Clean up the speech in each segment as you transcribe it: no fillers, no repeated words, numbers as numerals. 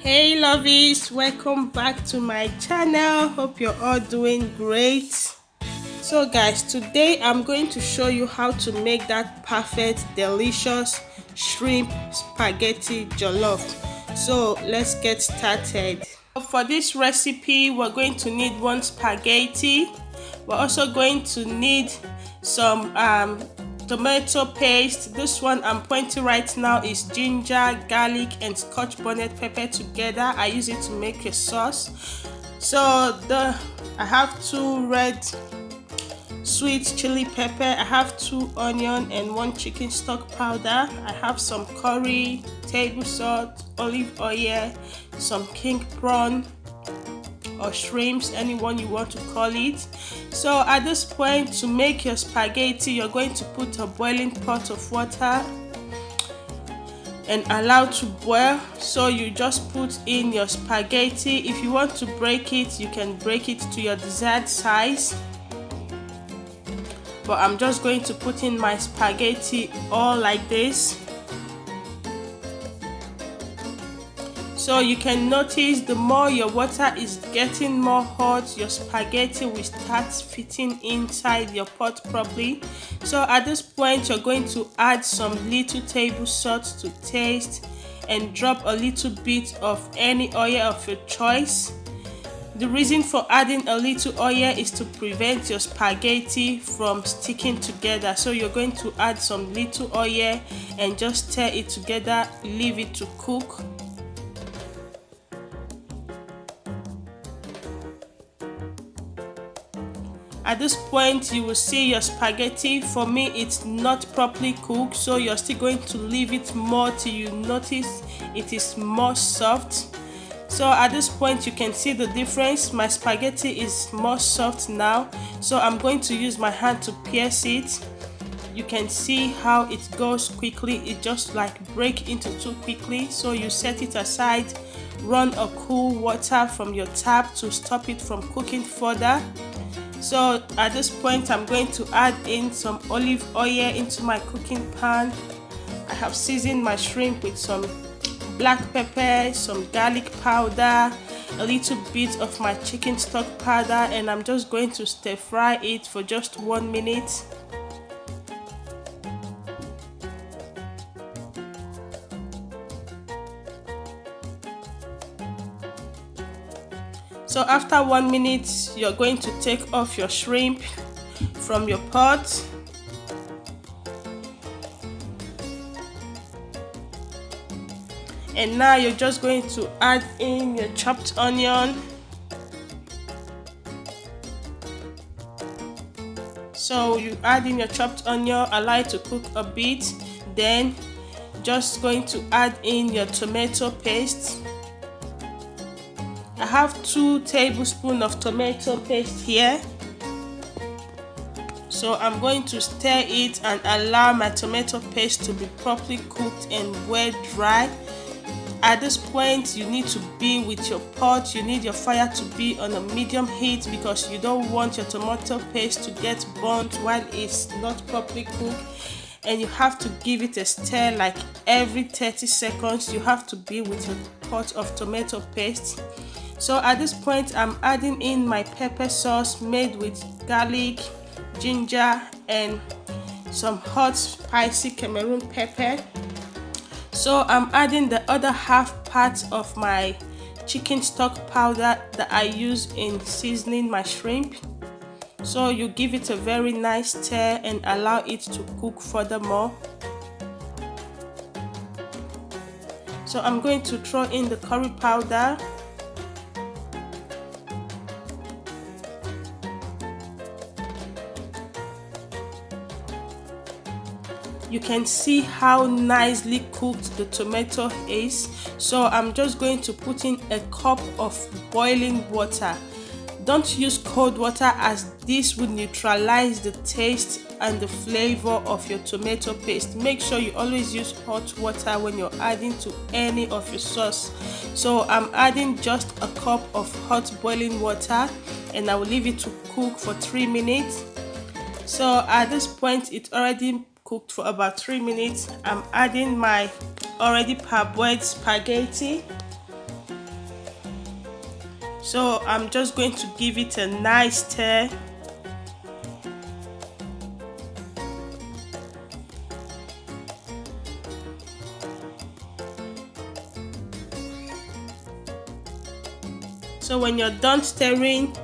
Hey lovies, welcome back to my channel. Hope you're all doing great. So guys, today I'm going to show you how to make that perfect delicious shrimp spaghetti jollof. So let's get started. For this recipe, we're going to need one spaghetti. We're also going to need some tomato paste. This one I'm pointing right now is ginger, garlic and Scotch bonnet pepper together. I use it to make a sauce. So I have 2 red sweet chili pepper, I have 2 onion and 1 chicken stock powder. I have some curry, table salt, olive oil, some king prawn or shrimps, anyone you want to call it. So at this point, to make your spaghetti, you're going to put a boiling pot of water and allow to boil. So you just put in your spaghetti. If you want to break it, you can break it to your desired size, but I'm just going to put in my spaghetti all like this. So you can notice the more your water is getting more hot, your spaghetti will start fitting inside your pot properly. So at this point, you're going to add some little table salt to taste and drop a little bit of any oil of your choice. The reason for adding a little oil is to prevent your spaghetti from sticking together. So you're going to add some little oil and just stir it together, leave it to cook. At this point, you will see your spaghetti. For me, it's not properly cooked, so you're still going to leave it more till you notice it is more soft. So at this point, you can see the difference. My spaghetti is more soft now, so I'm going to use my hand to pierce it. You can see how it goes quickly. It just like break into 2 quickly. So you set it aside, run a cool water from your tap to stop it from cooking further. So at this point, I'm going to add in some olive oil into my cooking pan. I have seasoned my shrimp with some black pepper, some garlic powder, a little bit of my chicken stock powder, and I'm just going to stir fry it for just 1 minute. So after 1 minute, you're going to take off your shrimp from your pot. And now you're just going to add in your chopped onion. So you add in your chopped onion, allow it to cook a bit. Then just going to add in your tomato paste. I have 2 tablespoons of tomato paste here. So I'm going to stir it and allow my tomato paste to be properly cooked and well dry. At this point, you need to be with your pot. You need your fire to be on a medium heat because you don't want your tomato paste to get burnt while it's not properly cooked. And you have to give it a stir like every 30 seconds. You have to be with your pot of tomato paste. So at this point, I'm adding in my pepper sauce made with garlic, ginger and some hot spicy Cameroon pepper. So I'm adding the other half part of my chicken stock powder that I use in seasoning my shrimp. So you give it a very nice stir and allow it to cook furthermore. So I'm going to throw in the curry powder. You can see how nicely cooked the tomato is. So I'm just going to put in a cup of boiling water. Don't use cold water as this would neutralize the taste and the flavor of your tomato paste. Make sure you always use hot water when you're adding to any of your sauce. So I'm adding just a cup of hot boiling water and I will leave it to cook for 3 minutes. So at this point, it already cooked for about 3 minutes. I'm adding my already parboiled spaghetti. So I'm just going to give it a nice stir. So when you're done stirring,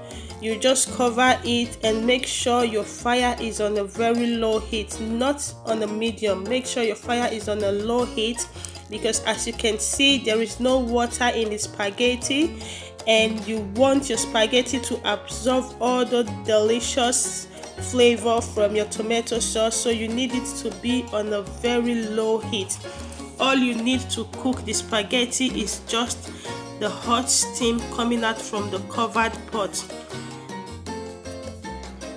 you just cover it and make sure your fire is on a very low heat, not on a medium. Make sure your fire is on a low heat, because as you can see, there is no water in the spaghetti, and you want your spaghetti to absorb all the delicious flavor from your tomato sauce, so you need it to be on a very low heat. All you need to cook the spaghetti is just the hot steam coming out from the covered pot.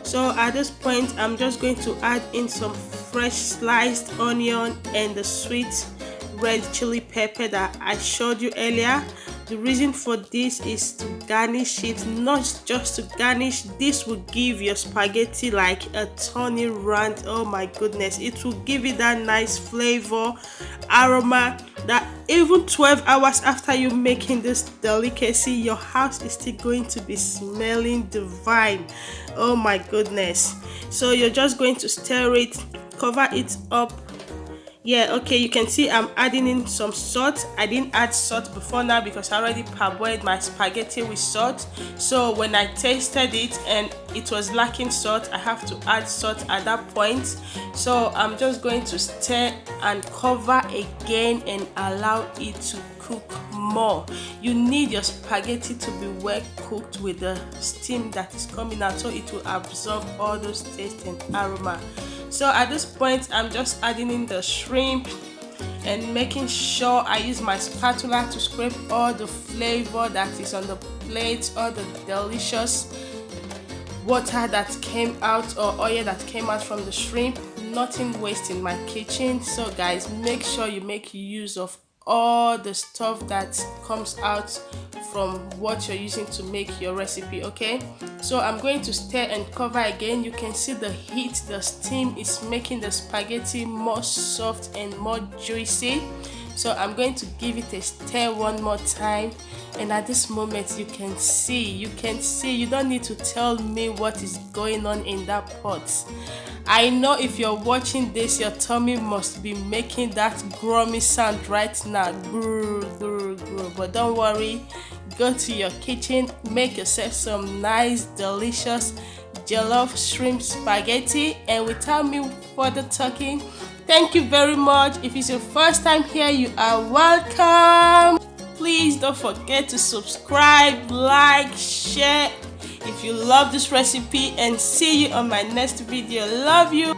So at this point, I'm just going to add in some fresh sliced onion and the sweet red chili pepper that I showed you earlier. The reason for this is to garnish it, not just to garnish. This will give your spaghetti like a turnaround. Oh my goodness, it will give it that nice flavor, aroma, that even 12 hours after you making this delicacy, your house is still going to be smelling divine. Oh my goodness. So you're just going to stir it, cover it up. Yeah, okay, you can see I'm adding in some salt. I didn't add salt before now because I already parboiled my spaghetti with salt. So when I tasted it and it was lacking salt, I have to add salt at that point. So I'm just going to stir and cover again and allow it to cook more. You need your spaghetti to be well cooked with the steam that is coming out, so it will absorb all those taste and aroma. So at this point, I'm just adding in the shrimp and making sure I use my spatula to scrape all the flavor that is on the plate, all the delicious water that came out or oil that came out from the shrimp. Nothing waste in my kitchen. So guys, make sure you make use of all the stuff that comes out from what you're using to make your recipe. Okay, so I'm going to stir and cover again. You can see the heat, the steam is making the spaghetti more soft and more juicy. So I'm going to give it a stir one more time, and at this moment you can see, you don't need to tell me what is going on in that pot. I know if you're watching this, your tummy must be making that grummy sound right now. Grr, grr, grr. But don't worry, go to your kitchen, make yourself some nice, delicious jollof shrimp spaghetti, and without me further talking, thank you very much. If it's your first time here, you are welcome. Please don't forget to subscribe, like, share if you love this recipe, and see you on my next video. Love you.